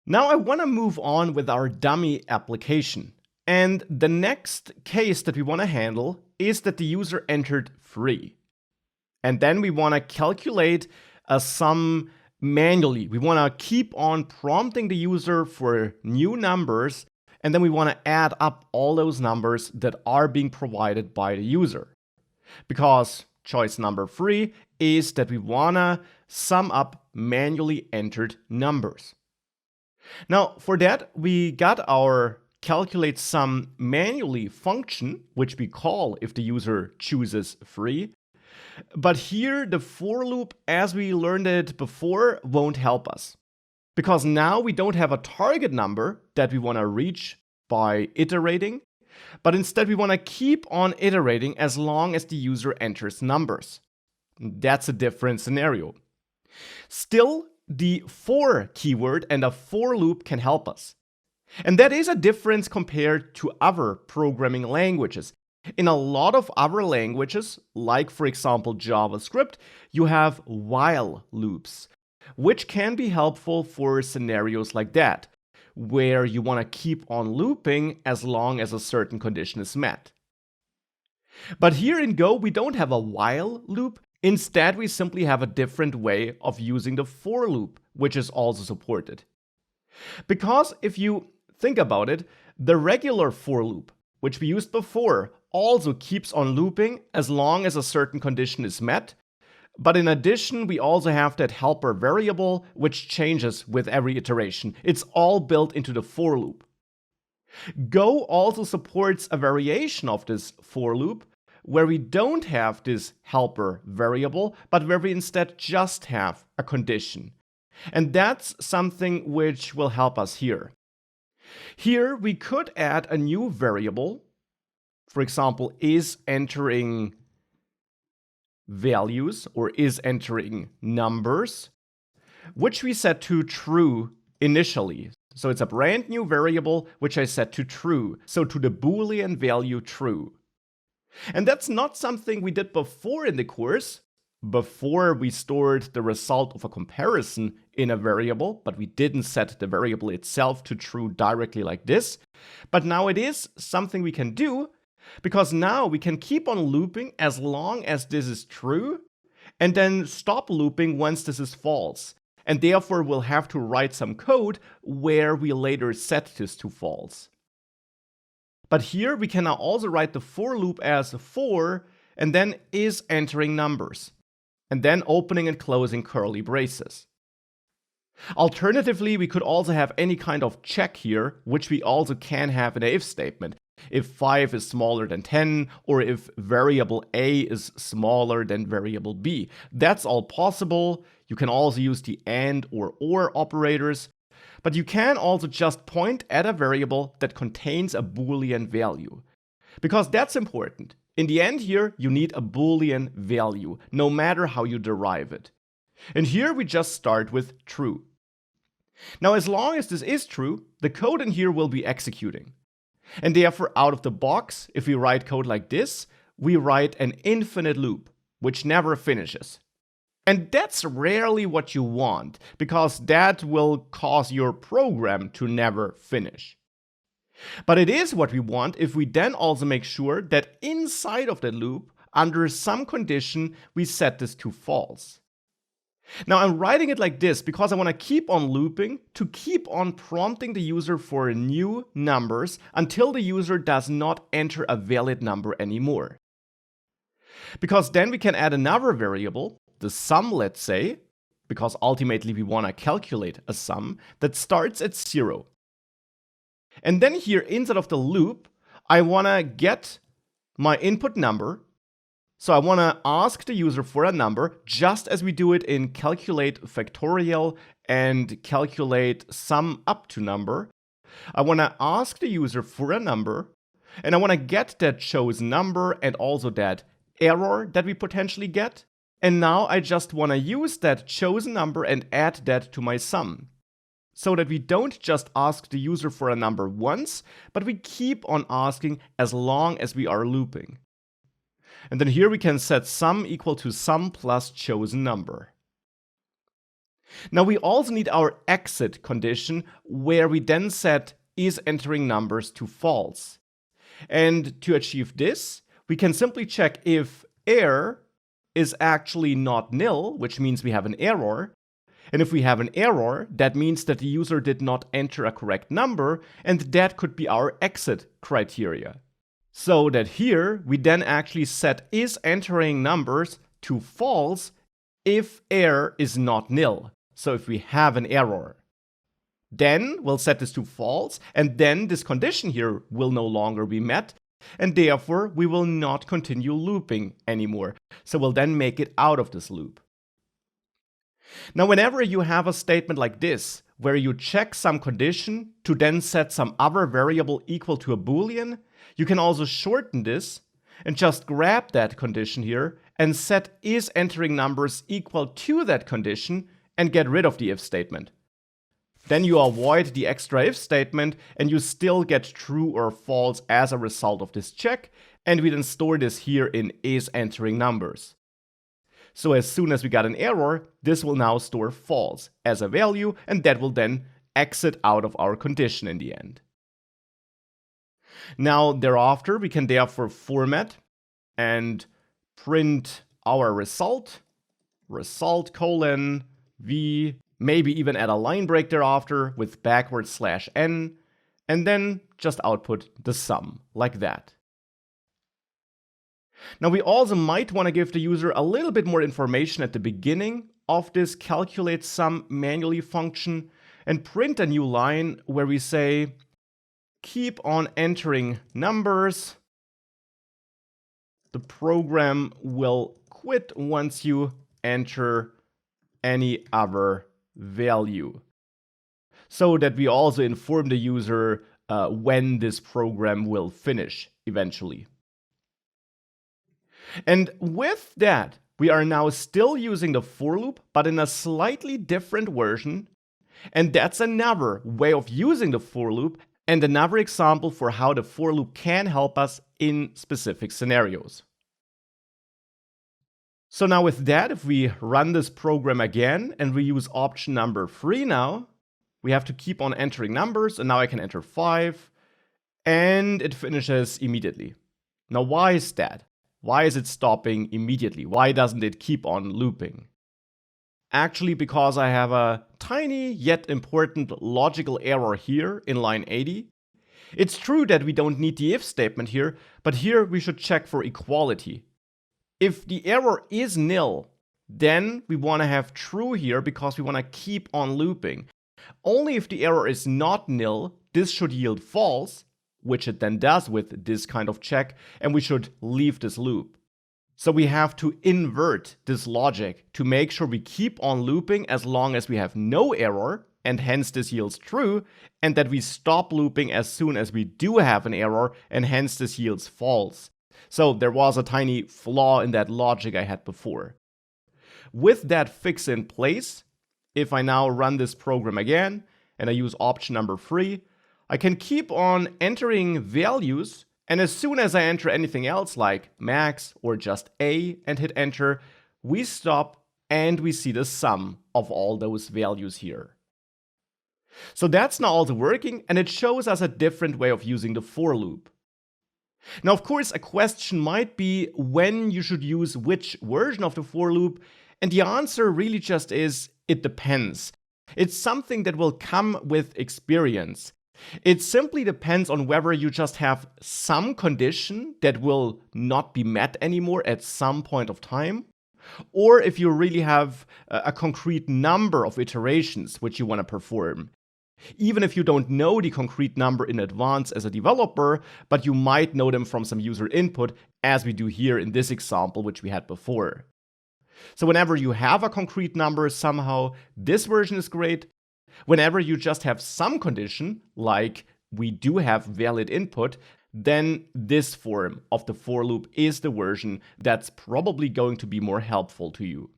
Now I want to move on with our dummy application. And the next case that we want to handle is that the user entered free. And then we want to calculate a sum manually. We want to keep on prompting the user for new numbers, and then we want to add up all those numbers that are being provided by the user. Because choice number 3 is that we want to sum up manually entered numbers. Now, for that, we got our calculate sum manually function, which we call if the user chooses free. But here, the for loop, as we learned it before, won't help us. Because now we don't have a target number that we want to reach by iterating, but instead we want to keep on iterating as long as the user enters numbers. That's a different scenario. Still, the for keyword and a for loop can help us. And that is a difference compared to other programming languages. In a lot of other languages, like for example JavaScript, you have while loops, which can be helpful for scenarios like that, where you want to keep on looping as long as a certain condition is met. But here in Go, we don't have a while loop. Instead, we simply have a different way of using the for loop, which is also supported. Because if you think about it, the regular for loop, which we used before, also keeps on looping as long as a certain condition is met. But in addition, we also have that helper variable, which changes with every iteration. It's all built into the for loop. Go also supports a variation of this for loop, where we don't have this helper variable, but where we instead just have a condition. And that's something which will help us here. Here we could add a new variable. For example, is entering values or is entering numbers, which we set to true initially. So it's a brand new variable which I set to true, so to the Boolean value true. And that's not something we did before in the course. Before we stored the result of a comparison in a variable, but we didn't set the variable itself to true directly like this. But now it is something we can do, because now we can keep on looping as long as this is true, and then stop looping once this is false. And therefore we'll have to write some code where we later set this to false. But here we can now also write the for loop as for, and then is entering numbers, and then opening and closing curly braces. Alternatively, we could also have any kind of check here, which we also can have in a if statement. If 5 is smaller than 10, or if variable A is smaller than variable B. That's all possible. You can also use the AND or OR operators, but you can also just point at a variable that contains a Boolean value. Because that's important. In the end here, you need a Boolean value, no matter how you derive it. And here we just start with true. Now, as long as this is true, the code in here will be executing. And therefore, out of the box, if we write code like this, we write an infinite loop, which never finishes. And that's rarely what you want, because that will cause your program to never finish. But it is what we want if we then also make sure that inside of the loop, under some condition, we set this to false. Now I'm writing it like this because I want to keep on looping to keep on prompting the user for new numbers until the user does not enter a valid number anymore. Because then we can add another variable, the sum, let's say, because ultimately we want to calculate a sum that starts at 0. And then here inside of the loop, I want to get my input number. So I want to ask the user for a number, just as we do it in calculate factorial and calculate sum up to number. I want to ask the user for a number, and I want to get that chosen number and also that error that we potentially get. And now I just want to use that chosen number and add that to my sum, so that we don't just ask the user for a number once, but we keep on asking as long as we are looping. And then here we can set sum equal to sum plus chosen number. Now we also need our exit condition, where we then set is entering numbers to false. And to achieve this, we can simply check if error is actually not nil, which means we have an error. And if we have an error, that means that the user did not enter a correct number, and that could be our exit criteria. So that here, we then actually set is entering numbers to false if error is not nil. So if we have an error. Then we'll set this to false, and then this condition here will no longer be met, and therefore we will not continue looping anymore. So we'll then make it out of this loop. Now, whenever you have a statement like this, where you check some condition to then set some other variable equal to a Boolean, you can also shorten this and just grab that condition here and set is entering numbers equal to that condition and get rid of the if statement. Then you avoid the extra if statement and you still get true or false as a result of this check, and we then store this here in is entering numbers. So as soon as we got an error, this will now store false as a value, and that will then exit out of our condition in the end. Now thereafter, we can therefore format and print our result colon v, maybe even add a line break thereafter with /n, and then just output the sum like that. Now we also might want to give the user a little bit more information at the beginning of this calculate sum manually function and print a new line where we say keep on entering numbers. The program will quit once you enter any other value. So that we also inform the user when this program will finish eventually. And with that, we are now still using the for loop, but in a slightly different version. And that's another way of using the for loop and another example for how the for loop can help us in specific scenarios. So now with that, if we run this program again and we use option number 3 now, we have to keep on entering numbers, and now I can enter 5, and it finishes immediately. Now why is that? Why is it stopping immediately? Why doesn't it keep on looping? Actually, because I have a tiny yet important logical error here in line 80. It's true that we don't need the if statement here, but here we should check for equality. If the error is nil, then we want to have true here because we want to keep on looping. Only if the error is not nil, this should yield false, which it then does with this kind of check, and we should leave this loop. So we have to invert this logic to make sure we keep on looping as long as we have no error, and hence this yields true, and that we stop looping as soon as we do have an error, and hence this yields false. So there was a tiny flaw in that logic I had before. With that fix in place, if I now run this program again, and I use option number 3, I can keep on entering values, and as soon as I enter anything else like max or just a and hit enter, we stop and we see the sum of all those values here. So that's now also working, and it shows us a different way of using the for loop. Now, of course, a question might be when you should use which version of the for loop, and the answer really just is it depends. It's something that will come with experience. It simply depends on whether you just have some condition that will not be met anymore at some point of time, or if you really have a concrete number of iterations which you want to perform. Even if you don't know the concrete number in advance as a developer, but you might know them from some user input, as we do here in this example which we had before. So whenever you have a concrete number somehow, this version is great. Whenever you just have some condition, like we do have valid input, then this form of the for loop is the version that's probably going to be more helpful to you.